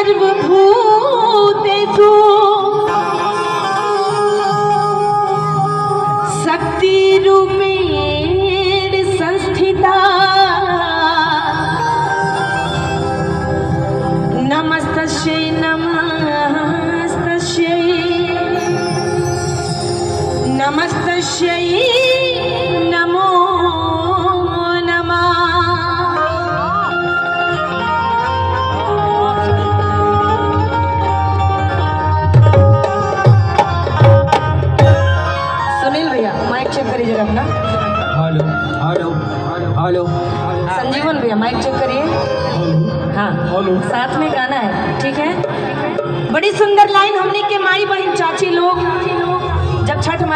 सर्वभूतेषु शक्तिरूपेण संस्थिता नमस्तस्यै नमस्तस्यै नमस्तस्यै नमो नमः। सुनील भैया माइक चेक करिए जरा अपना। हेलो हेलो हेलो संजीवन भैया माइक चेक करिए। हाँ हेलो साथ में गाना है, ठीक है। बड़ी सुंदर लाइन हमने के माई बहन चाची लोग जब छठ माई